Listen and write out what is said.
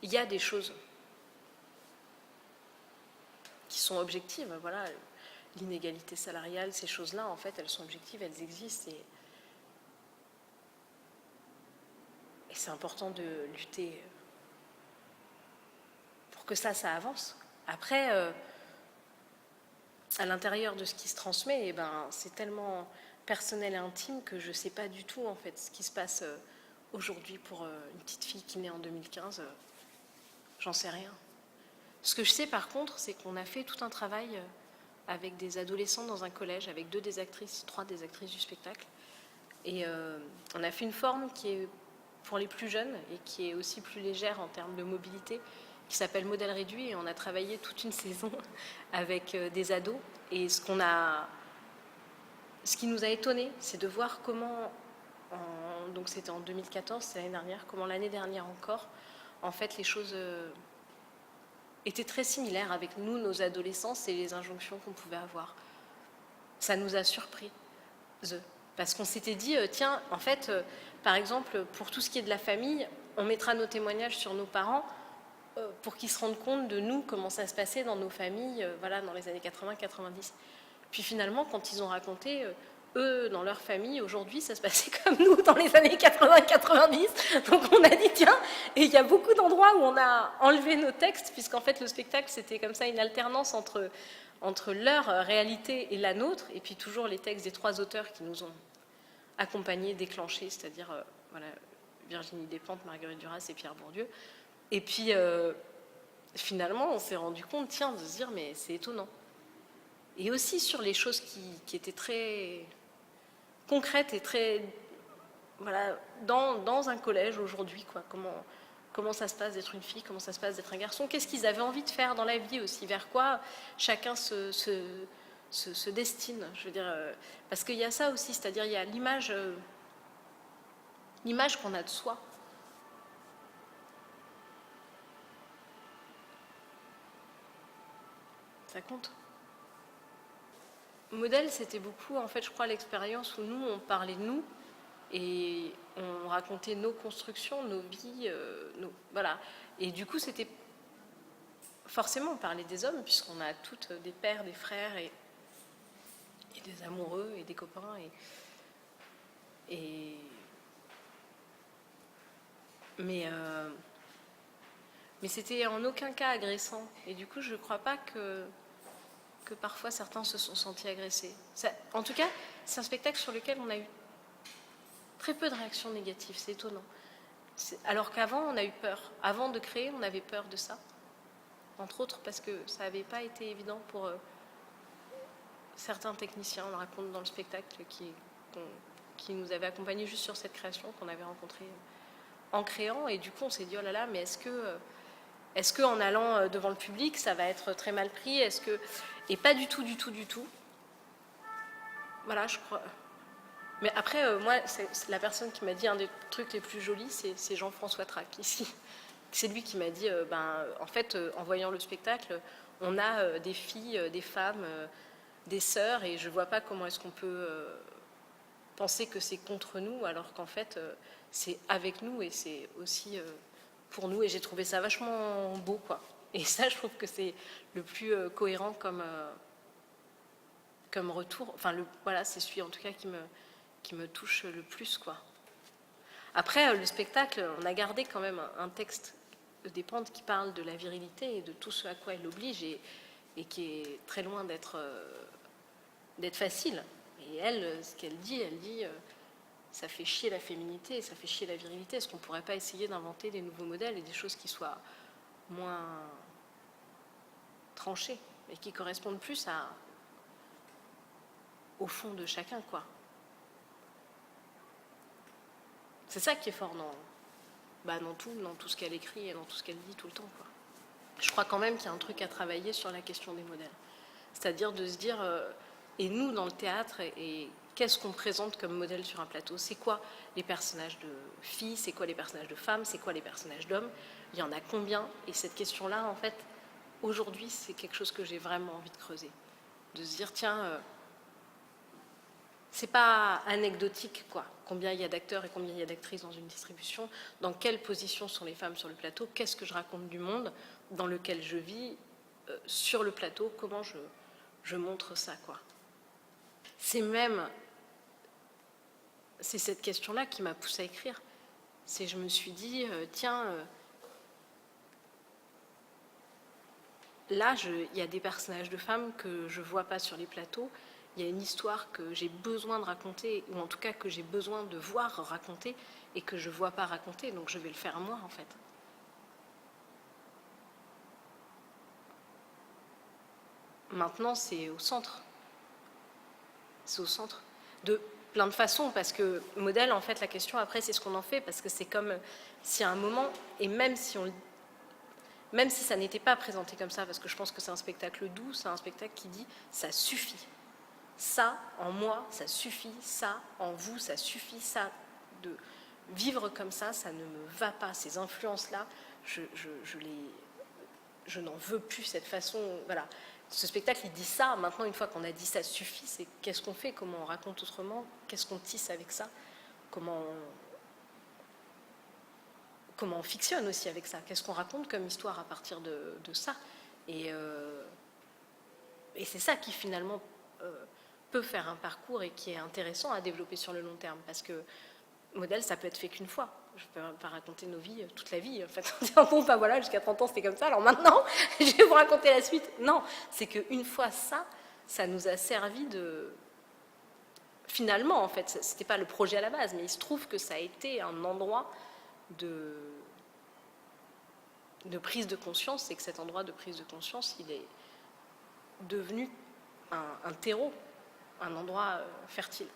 il y a des choses qui sont objectives, voilà, l'inégalité salariale, ces choses-là, en fait, elles sont objectives, elles existent, et c'est important de lutter pour que ça avance. Après, à l'intérieur de ce qui se transmet, eh ben, c'est tellement personnel et intime que je ne sais pas du tout, en fait, ce qui se passe aujourd'hui pour une petite fille qui naît en 2015. J'en sais rien. Ce que je sais, par contre, c'est qu'on a fait tout un travail avec des adolescents dans un collège, avec trois des actrices du spectacle. Et on a fait une forme qui est pour les plus jeunes et qui est aussi plus légère en termes de mobilité, qui s'appelle Modèle réduit. Et on a travaillé toute une saison avec des ados. Et ce qui nous a étonnés, c'est de voir comment, donc c'était en 2014, c'est l'année dernière, comment l'année dernière encore, en fait, les choses étaient très similaires avec nous, nos adolescences, et les injonctions qu'on pouvait avoir. Ça nous a surpris, parce qu'on s'était dit, tiens, en fait, par exemple, pour tout ce qui est de la famille, on mettra nos témoignages sur nos parents pour qu'ils se rendent compte de nous, comment ça se passait dans nos familles, voilà, dans les années 80-90. Puis finalement, quand ils ont raconté, eux, dans leur famille, aujourd'hui, ça se passait comme nous dans les années 80-90. Donc on a dit, tiens, et il y a beaucoup d'endroits où on a enlevé nos textes, puisqu'en fait, le spectacle, c'était comme ça une alternance entre leur réalité et la nôtre, et puis toujours les textes des trois auteurs qui nous ont accompagnés, déclenchés, c'est-à-dire voilà, Virginie Despentes, Marguerite Duras et Pierre Bourdieu. Et puis, finalement, on s'est rendu compte, tiens, de se dire, mais c'est étonnant. Et aussi sur les choses qui étaient très concrètes et très, voilà, dans un collège aujourd'hui, quoi, comment ça se passe d'être une fille, comment ça se passe d'être un garçon, qu'est-ce qu'ils avaient envie de faire dans la vie aussi, vers quoi chacun se destine, je veux dire, parce qu'il y a ça aussi, c'est-à-dire il y a l'image qu'on a de soi. Ça compte. Modèle, c'était beaucoup, en fait, je crois, l'expérience où nous, on parlait de nous et on racontait nos constructions, nos vies, voilà. Et du coup, c'était forcément, on parlait des hommes, puisqu'on a toutes des pères, des frères et des amoureux et des copains. Mais c'était en aucun cas agressant. Et du coup, je ne crois pas que parfois certains se sont sentis agressés. En tout cas, c'est un spectacle sur lequel on a eu très peu de réactions négatives, c'est étonnant. Alors qu'avant, on a eu peur. Avant de créer, on avait peur de ça. Entre autres parce que ça n'avait pas été évident pour certains techniciens, on le raconte dans le spectacle, qui nous avaient accompagnés juste sur cette création qu'on avait rencontrée en créant. Et du coup, on s'est dit, oh là là, mais est-ce que en allant devant le public, ça va être très mal pris? Et pas du tout, du tout, du tout. Voilà, je crois. Mais après, moi, c'est la personne qui m'a dit un des trucs les plus jolis, c'est Jean-François Trac, ici. C'est lui qui m'a dit, en fait, en voyant le spectacle, on a des filles, des femmes, des sœurs, et je ne vois pas comment est-ce qu'on peut penser que c'est contre nous, alors qu'en fait, c'est avec nous, et c'est aussi pour nous, et j'ai trouvé ça vachement beau, quoi. Et ça, je trouve que c'est le plus cohérent comme retour. Enfin, voilà, c'est celui, en tout cas, qui me touche le plus, quoi. Après, le spectacle, on a gardé quand même un texte de Despentes qui parle de la virilité et de tout ce à quoi elle oblige, et qui est très loin d'être facile. Et elle, ce qu'elle dit, ça fait chier la féminité et ça fait chier la virilité. Est-ce qu'on ne pourrait pas essayer d'inventer des nouveaux modèles et des choses qui soient moins tranchées et qui correspondent plus au fond de chacun, quoi. C'est ça qui est fort dans tout ce qu'elle écrit et dans tout ce qu'elle dit tout le temps, quoi. Je crois quand même qu'il y a un truc à travailler sur la question des modèles. C'est-à-dire de se dire, et nous, dans le théâtre, et qu'est-ce qu'on présente comme modèle sur un plateau? C'est quoi les personnages de filles? C'est quoi les personnages de femmes? C'est quoi les personnages d'hommes? Il y en a combien? Et cette question-là, en fait, aujourd'hui, c'est quelque chose que j'ai vraiment envie de creuser. De se dire, tiens, c'est pas anecdotique, quoi. Combien il y a d'acteurs et combien il y a d'actrices dans une distribution, dans quelle position sont les femmes sur le plateau, qu'est-ce que je raconte du monde dans lequel je vis, sur le plateau, comment je montre ça, quoi. C'est cette question-là qui m'a poussée à écrire. Je me suis dit, tiens, là, il y a des personnages de femmes que je ne vois pas sur les plateaux. Il y a une histoire que j'ai besoin de raconter, ou en tout cas que j'ai besoin de voir raconter, et que je ne vois pas raconter, donc je vais le faire moi, en fait. Maintenant, c'est au centre. C'est au centre. De plein de façons, parce que modèle, en fait, la question après, c'est ce qu'on en fait, parce que c'est comme si à un moment, et même si ça n'était pas présenté comme ça, parce que je pense que c'est un spectacle doux, c'est un spectacle qui dit « ça suffit ». Ça, en moi, ça suffit. Ça, en vous, ça suffit. Ça, de vivre comme ça ne me va pas. Ces influences-là, je n'en veux plus, cette façon. Voilà. Ce spectacle, il dit ça. Maintenant, une fois qu'on a dit ça suffit, c'est qu'est-ce qu'on fait? Comment on raconte autrement? Qu'est-ce qu'on tisse avec ça? Comment on fictionne aussi avec ça? Qu'est-ce qu'on raconte comme histoire à partir de ça? Et c'est ça qui, finalement, peut faire un parcours et qui est intéressant à développer sur le long terme, parce que modèle, ça peut être fait qu'une fois. Je ne peux pas raconter nos vies toute la vie, en fait. Bon, ben voilà, jusqu'à 30 ans, c'était comme ça, alors maintenant, je vais vous raconter la suite. Non, c'est qu'une fois ça nous a servi de... Finalement, en fait, ce n'était pas le projet à la base, mais il se trouve que ça a été un endroit de prise de conscience, et que cet endroit de prise de conscience, il est devenu un terreau, un endroit fertile.